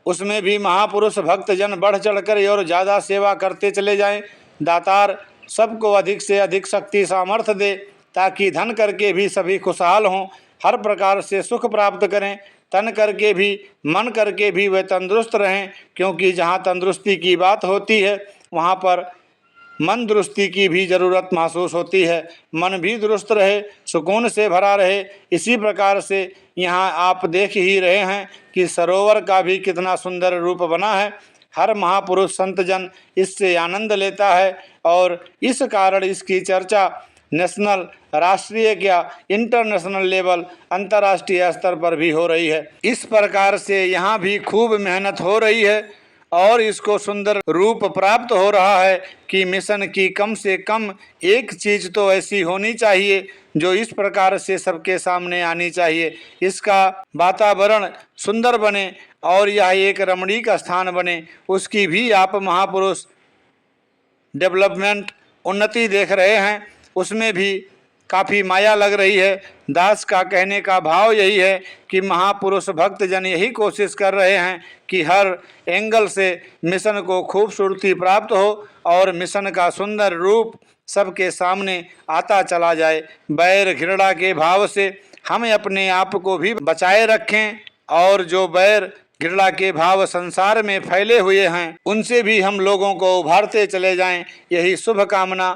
उसमें भी महापुरुष भक्तजन बढ़ चढ़कर और ज़्यादा सेवा करते चले जाएं। दातार सबको अधिक से अधिक शक्ति सामर्थ्य दे, ताकि धन करके भी सभी खुशहाल हों, हर प्रकार से सुख प्राप्त करें, तन करके भी, मन करके भी वे तंदुरुस्त रहें। क्योंकि जहाँ तंदुरुस्ती की बात होती है वहाँ पर मन दुरुस्ती की भी ज़रूरत महसूस होती है। मन भी दुरुस्त रहे, सुकून से भरा रहे। इसी प्रकार से यहाँ आप देख ही रहे हैं कि सरोवर का भी कितना सुंदर रूप बना है। हर महापुरुष संतजन इससे आनंद लेता है और इस कारण इसकी चर्चा नेशनल, राष्ट्रीय क्या इंटरनेशनल लेवल, अंतर्राष्ट्रीय स्तर पर भी हो रही है। इस प्रकार से यहाँ भी खूब मेहनत हो रही है और इसको सुंदर रूप प्राप्त हो रहा है कि मिशन की कम से कम एक चीज़ तो ऐसी होनी चाहिए जो इस प्रकार से सबके सामने आनी चाहिए। इसका वातावरण सुंदर बने और यह एक रमणीक स्थान बने, उसकी भी आप महापुरुष डेवलपमेंट, उन्नति देख रहे हैं। उसमें भी काफ़ी माया लग रही है। दास का कहने का भाव यही है कि महापुरुष भक्तजन यही कोशिश कर रहे हैं कि हर एंगल से मिशन को खूबसूरती प्राप्त हो और मिशन का सुंदर रूप सबके सामने आता चला जाए। बैर घृणा के भाव से हम अपने आप को भी बचाए रखें और जो बैर घृणा के भाव संसार में फैले हुए हैं उनसे भी हम लोगों को उभारते चले जाएं। यही शुभ कामना,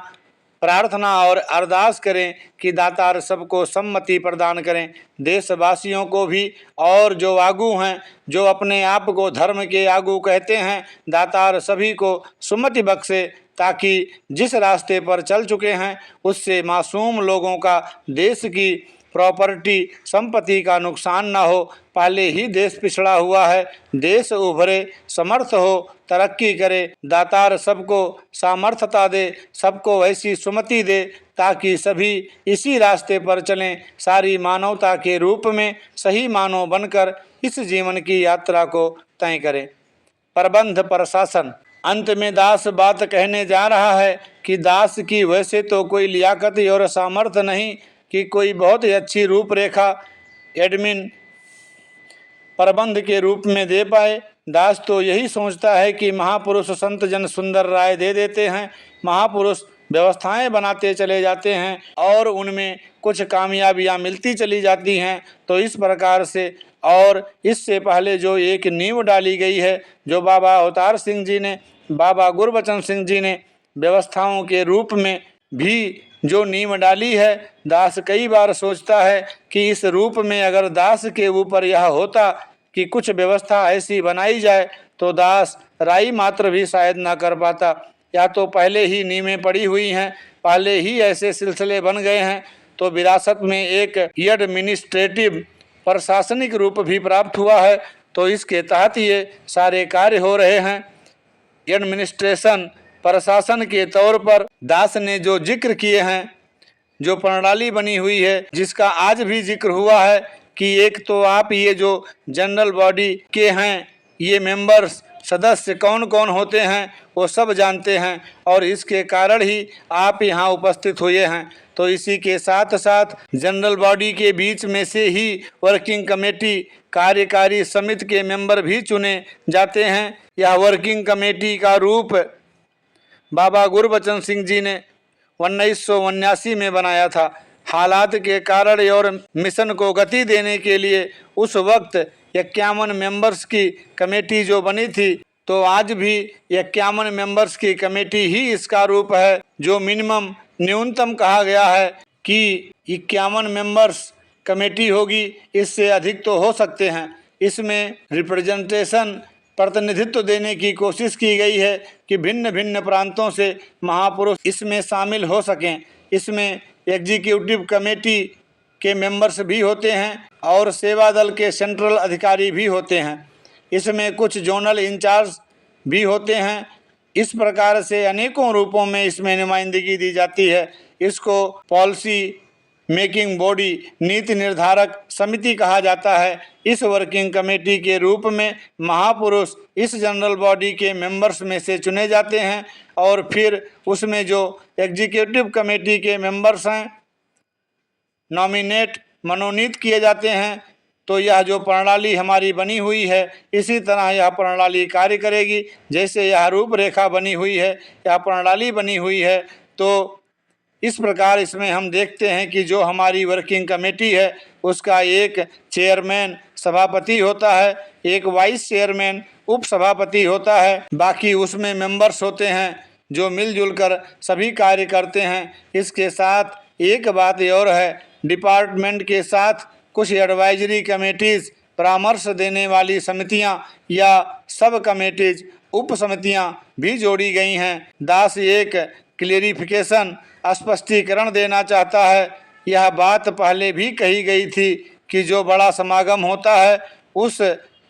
प्रार्थना और अरदास करें कि दातार सबको सम्मति प्रदान करें। देशवासियों को भी और जो आगू हैं, जो अपने आप को धर्म के आगू कहते हैं, दातार सभी को सुमति बख्शे ताकि जिस रास्ते पर चल चुके हैं उससे मासूम लोगों का देश की प्रॉपर्टी संपत्ति का नुकसान ना हो। पहले ही देश पिछड़ा हुआ है, देश उभरे, समर्थ हो, तरक्की करे। दातार सबको सामर्थ्यता दे, सबको ऐसी सुमति दे ताकि सभी इसी रास्ते पर चलें, सारी मानवता के रूप में सही मानव बनकर इस जीवन की यात्रा को तय करें। प्रबंध प्रशासन। अंत में दास बात कहने जा रहा है कि दास की वैसे तो कोई लियाकत और सामर्थ्य नहीं कि कोई बहुत ही अच्छी रूपरेखा एडमिन प्रबंध के रूप में दे पाए। दास तो यही सोचता है कि महापुरुष संत जन सुंदर राय दे देते हैं, महापुरुष व्यवस्थाएं बनाते चले जाते हैं और उनमें कुछ कामयाबियां मिलती चली जाती हैं। तो इस प्रकार से और इससे पहले जो एक नींव डाली गई है, जो बाबा अवतार सिंह जी ने, बाबा गुरबचन सिंह जी ने व्यवस्थाओं के रूप में भी जो नींव डाली है, दास कई बार सोचता है कि इस रूप में अगर दास के ऊपर यह होता कि कुछ व्यवस्था ऐसी बनाई जाए तो दास राई मात्र भी शायद ना कर पाता। या तो पहले ही नींवें पड़ी हुई हैं, पहले ही ऐसे सिलसिले बन गए हैं, तो विरासत में एक एडमिनिस्ट्रेटिव प्रशासनिक रूप भी प्राप्त हुआ है, तो इसके तहत ये सारे कार्य हो रहे हैं। एडमिनिस्ट्रेशन प्रशासन के तौर पर दास ने जो जिक्र किए हैं, जो प्रणाली बनी हुई है, जिसका आज भी जिक्र हुआ है कि एक तो आप ये जो जनरल बॉडी के हैं, ये मेंबर्स सदस्य कौन कौन होते हैं वो सब जानते हैं और इसके कारण ही आप यहाँ उपस्थित हुए हैं। तो इसी के साथ साथ जनरल बॉडी के बीच में से ही वर्किंग कमेटी, कार्यकारी समिति के मेंबर भी चुने जाते हैं। यह वर्किंग कमेटी का रूप बाबा गुरबचन सिंह जी ने 1979 में बनाया था। हालात के कारण और मिशन को गति देने के लिए उस वक्त 51 मेंबर्स की कमेटी जो बनी थी, तो आज भी 51 मेंबर्स की कमेटी ही इसका रूप है, जो मिनिमम न्यूनतम कहा गया है कि 51 मेंबर्स कमेटी होगी, इससे अधिक तो हो सकते हैं। इसमें रिप्रेजेंटेशन, प्रतिनिधित्व देने की कोशिश की गई है कि भिन्न भिन्न प्रांतों से महापुरुष इसमें शामिल हो सकें। इसमें एग्जीक्यूटिव कमेटी के मेंबर्स भी होते हैं और सेवा दल के सेंट्रल अधिकारी भी होते हैं। इसमें कुछ जोनल इंचार्ज भी होते हैं। इस प्रकार से अनेकों रूपों में इसमें नुमाइंदगी दी जाती है। इसको पॉलिसी मेकिंग बॉडी, नीति निर्धारक समिति कहा जाता है। इस वर्किंग कमेटी के रूप में महापुरुष इस जनरल बॉडी के मेंबर्स में से चुने जाते हैं और फिर उसमें जो एग्जीक्यूटिव कमेटी के मेंबर्स हैं नॉमिनेट, मनोनीत किए जाते हैं। तो यह जो प्रणाली हमारी बनी हुई है, इसी तरह यह प्रणाली कार्य करेगी। जैसे यह रूपरेखा बनी हुई है, यह प्रणाली बनी हुई है, तो इस प्रकार इसमें हम देखते हैं कि जो हमारी वर्किंग कमेटी है उसका एक चेयरमैन सभापति होता है, एक वाइस चेयरमैन उप सभापति होता है, बाकी उसमें मेंबर्स होते हैं जो मिलजुल कर सभी कार्य करते हैं। इसके साथ एक बात और है, डिपार्टमेंट के साथ कुछ एडवाइजरी कमेटीज़, परामर्श देने वाली समितियां या सब कमेटीज, उप समितियां भी जोड़ी गई हैं। दास एक क्लेरिफिकेशन, स्पष्टीकरण देना चाहता है। यह बात पहले भी कही गई थी कि जो बड़ा समागम होता है उस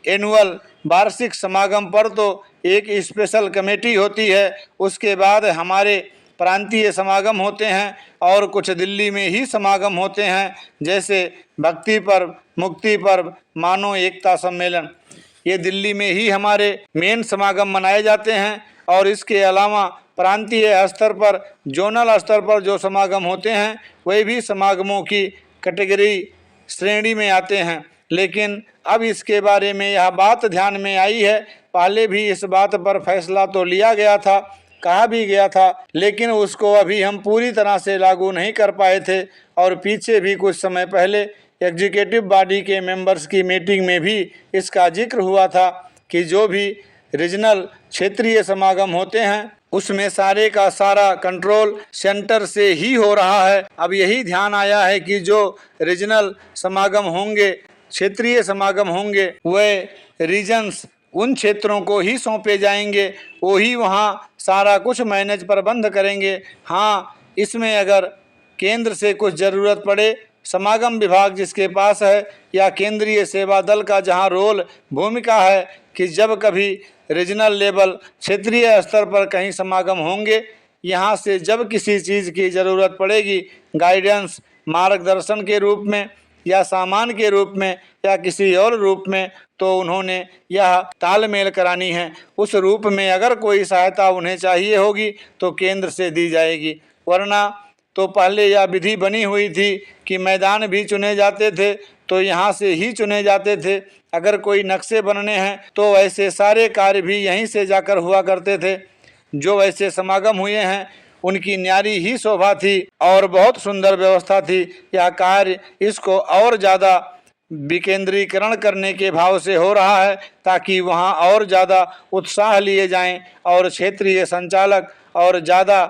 एनुअल वार्षिक समागम पर तो एक स्पेशल कमेटी होती है, उसके बाद हमारे प्रांतीय समागम होते हैं और कुछ दिल्ली में ही समागम होते हैं, जैसे भक्ति पर्व, मुक्ति पर्व, मानव एकता सम्मेलन। ये दिल्ली में ही हमारे मेन समागम मनाए जाते हैं और इसके अलावा प्रांतीय स्तर पर, जोनल स्तर पर जो समागम होते हैं वे भी समागमों की कैटेगरी श्रेणी में आते हैं। लेकिन अब इसके बारे में यह बात ध्यान में आई है, पहले भी इस बात पर फैसला तो लिया गया था, कहा भी गया था, लेकिन उसको अभी हम पूरी तरह से लागू नहीं कर पाए थे और पीछे भी कुछ समय पहले एग्जीक्यूटिव बॉडी के मेंबर्स की मीटिंग में भी इसका जिक्र हुआ था कि जो भी रीजनल क्षेत्रीय समागम होते हैं उसमें सारे का सारा कंट्रोल सेंटर से ही हो रहा है। अब यही ध्यान आया है कि जो रीजनल समागम होंगे, क्षेत्रीय समागम होंगे, वे रीजन्स उन क्षेत्रों को ही सौंपे जाएंगे, वो ही वहाँ सारा कुछ मैनेज प्रबंध करेंगे। हाँ, इसमें अगर केंद्र से कुछ ज़रूरत पड़े, समागम विभाग जिसके पास है या केंद्रीय सेवा दल का जहाँ रोल भूमिका है कि जब कभी रीजनल लेवल क्षेत्रीय स्तर पर कहीं समागम होंगे, यहाँ से जब किसी चीज़ की ज़रूरत पड़ेगी, गाइडेंस मार्गदर्शन के रूप में या सामान के रूप में या किसी और रूप में, तो उन्होंने यह तालमेल करानी है। उस रूप में अगर कोई सहायता उन्हें चाहिए होगी तो केंद्र से दी जाएगी, वरना तो पहले यह विधि बनी हुई थी कि मैदान भी चुने जाते थे तो यहाँ से ही चुने जाते थे। अगर कोई नक्शे बनने हैं तो ऐसे सारे कार्य भी यहीं से जाकर हुआ करते थे। जो ऐसे समागम हुए हैं उनकी न्यारी ही शोभा थी और बहुत सुंदर व्यवस्था थी। यह कार्य इसको और ज़्यादा विकेंद्रीकरण करने के भाव से हो रहा है ताकि वहाँ और ज़्यादा उत्साह लिए जाएं और क्षेत्रीय संचालक और ज़्यादा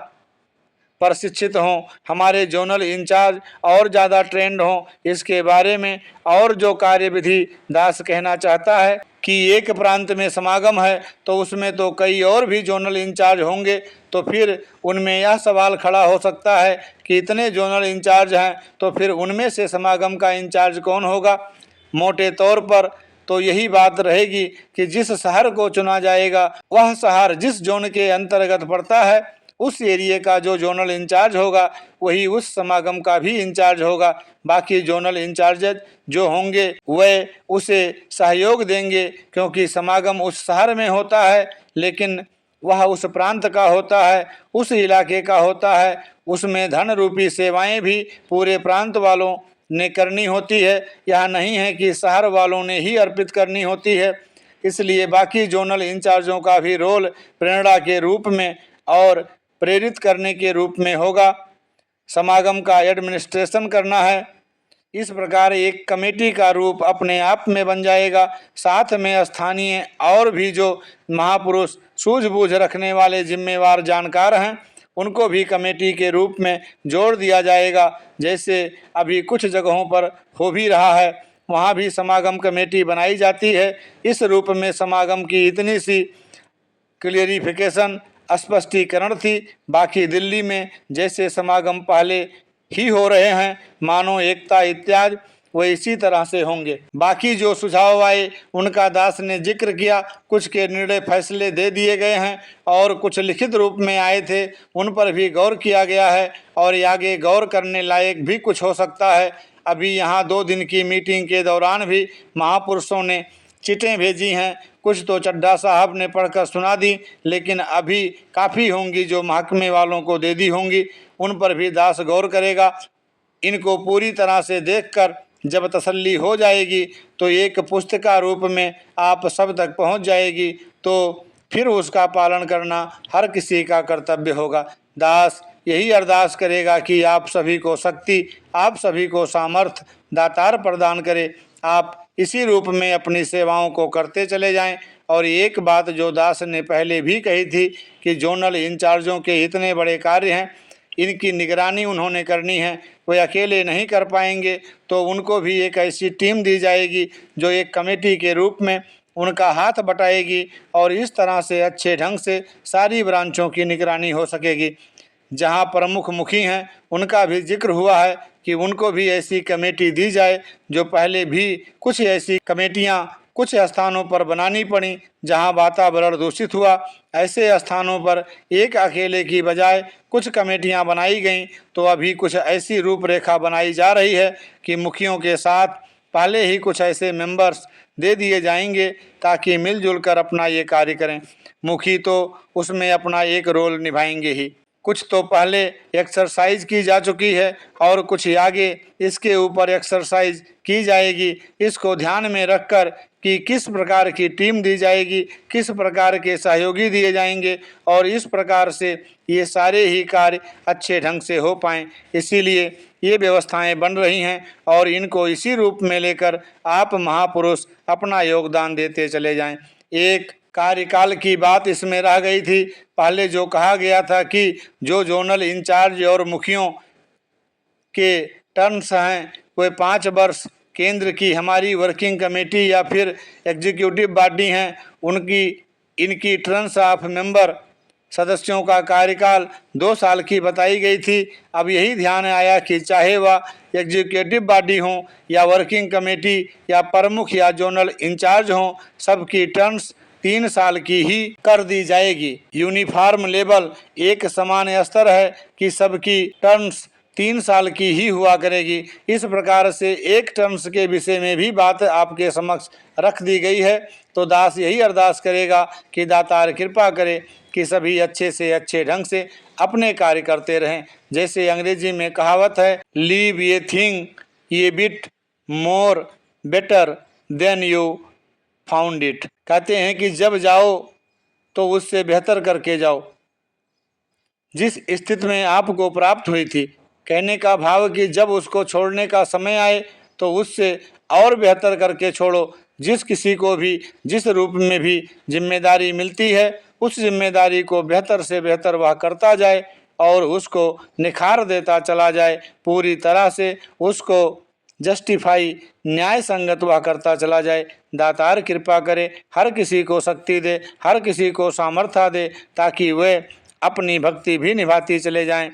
प्रशिक्षित हों, हमारे जोनल इंचार्ज और ज़्यादा ट्रेंड हों। इसके बारे में और जो कार्यविधि दास कहना चाहता है कि एक प्रांत में समागम है तो उसमें तो कई और भी जोनल इंचार्ज होंगे, तो फिर उनमें यह सवाल खड़ा हो सकता है कि इतने जोनल इंचार्ज हैं तो फिर उनमें से समागम का इंचार्ज कौन होगा। मोटे तौर पर तो यही बात रहेगी कि जिस शहर को चुना जाएगा वह शहर जिस जोन के अंतर्गत पड़ता है उस एरिया का जो जोनल इंचार्ज होगा वही उस समागम का भी इंचार्ज होगा। बाकी जोनल इंचार्जेज जो होंगे वे उसे सहयोग देंगे, क्योंकि समागम उस शहर में होता है लेकिन वह उस प्रांत का होता है, उस इलाके का होता है। उसमें धन रूपी सेवाएं भी पूरे प्रांत वालों ने करनी होती है। यह नहीं है कि शहर वालों ने ही अर्पित करनी होती है। इसलिए बाकी जोनल इंचार्जों का भी रोल प्रेरणा के रूप में और प्रेरित करने के रूप में होगा। समागम का एडमिनिस्ट्रेशन करना है। इस प्रकार एक कमेटी का रूप अपने आप में बन जाएगा। साथ में स्थानीय और भी जो महापुरुष सूझबूझ रखने वाले जिम्मेवार जानकार हैं उनको भी कमेटी के रूप में जोड़ दिया जाएगा। जैसे अभी कुछ जगहों पर हो भी रहा है, वहाँ भी समागम कमेटी बनाई जाती है। इस रूप में समागम की इतनी सी क्लियरिफिकेशन स्पष्टीकरण थी। बाकी दिल्ली में जैसे समागम पहले ही हो रहे हैं, मानो एकता इत्यादि, वो इसी तरह से होंगे। बाकी जो सुझाव आए उनका दास ने जिक्र किया। कुछ के निर्णय फैसले दे दिए गए हैं और कुछ लिखित रूप में आए थे, उन पर भी गौर किया गया है और आगे गौर करने लायक भी कुछ हो सकता है। अभी यहाँ 2 दिन की मीटिंग के दौरान भी महापुरुषों ने चिटें भेजी हैं। कुछ तो चड्ढा साहब ने पढ़कर सुना दी, लेकिन अभी काफ़ी होंगी जो महकमे वालों को दे दी होंगी, उन पर भी दास गौर करेगा। इनको पूरी तरह से देखकर जब तसल्ली हो जाएगी तो एक पुस्तिका रूप में आप सब तक पहुंच जाएगी, तो फिर उसका पालन करना हर किसी का कर्तव्य होगा। दास यही अरदास करेगा कि आप सभी को शक्ति, आप सभी को सामर्थ्य दातार प्रदान करे। आप इसी रूप में अपनी सेवाओं को करते चले जाएं। और एक बात जो दास ने पहले भी कही थी कि जोनल इंचार्जों के इतने बड़े कार्य हैं, इनकी निगरानी उन्होंने करनी है, वे अकेले नहीं कर पाएंगे, तो उनको भी एक ऐसी टीम दी जाएगी जो एक कमेटी के रूप में उनका हाथ बटाएगी और इस तरह से अच्छे ढंग से सारी ब्रांचों की निगरानी हो सकेगी। जहां प्रमुख मुखी हैं उनका भी जिक्र हुआ है कि उनको भी ऐसी कमेटी दी जाए। जो पहले भी कुछ ऐसी कमेटियां कुछ स्थानों पर बनानी पड़ी जहां वातावरण दूषित हुआ, ऐसे स्थानों पर एक अकेले की बजाय कुछ कमेटियां बनाई गईं। तो अभी कुछ ऐसी रूपरेखा बनाई जा रही है कि मुखियों के साथ पहले ही कुछ ऐसे मेंबर्स दे दिए जाएंगे ताकि मिलजुल कर अपना ये कार्य करें। मुखी तो उसमें अपना एक रोल निभाएंगे ही। कुछ तो पहले एक्सरसाइज की जा चुकी है और कुछ आगे इसके ऊपर एक्सरसाइज की जाएगी। इसको ध्यान में रखकर कि किस प्रकार की टीम दी जाएगी, किस प्रकार के सहयोगी दिए जाएंगे और इस प्रकार से ये सारे ही कार्य अच्छे ढंग से हो पाएँ, इसीलिए ये व्यवस्थाएं बन रही हैं और इनको इसी रूप में लेकर आप महापुरुष अपना योगदान देते चले जाएं। एक कार्यकाल की बात इसमें रह गई थी। पहले जो कहा गया था कि जो जोनल इंचार्ज और मुखियों के टर्म्स हैं वे 5 वर्ष, केंद्र की हमारी वर्किंग कमेटी या फिर एग्जीक्यूटिव बॉडी हैं उनकी इनकी टर्म्स ऑफ मेंबर सदस्यों का कार्यकाल 2 साल की बताई गई थी। अब यही ध्यान आया कि चाहे वह एग्जीक्यूटिव बॉडी हों या वर्किंग कमेटी या प्रमुख या जोनल इंचार्ज हों, सबकी टर्म्स 3 साल की ही कर दी जाएगी। यूनिफॉर्म लेवल एक समान स्तर है कि सबकी टर्म्स 3 साल की ही हुआ करेगी। इस प्रकार से एक टर्म्स के विषय में भी बात आपके समक्ष रख दी गई है। तो दास यही अरदास करेगा कि दातार कृपा करे कि सभी अच्छे से अच्छे ढंग से अपने कार्य करते रहें। जैसे अंग्रेजी में कहावत है, लीव ये थिंग ये bit more better than you found it. कहते हैं कि जब जाओ तो उससे बेहतर करके जाओ जिस स्थिति में आपको प्राप्त हुई थी। कहने का भाव कि जब उसको छोड़ने का समय आए तो उससे और बेहतर करके छोड़ो। जिस किसी को भी जिस रूप में भी जिम्मेदारी मिलती है उस जिम्मेदारी को बेहतर से बेहतर वह करता जाए और उसको निखार देता चला जाए, पूरी तरह से उसको जस्टिफाई न्याय संगत वह करता चला जाए। दातार कृपा करे, हर किसी को शक्ति दे, हर किसी को सामर्थ्य दे ताकि वे अपनी भक्ति भी निभाती चले जाएं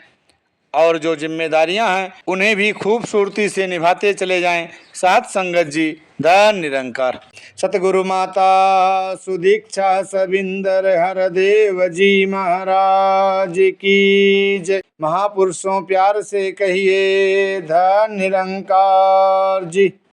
और जो जिम्मेदारियां हैं उन्हें भी खूबसूरती से निभाते चले जाएं। साथ संगत जी, धन निरंकार। सतगुरु माता सुदीक्षा सविंदर हरदेव जी महाराज की जय। महापुरुषों प्यार से कहिए धन निरंकार जी।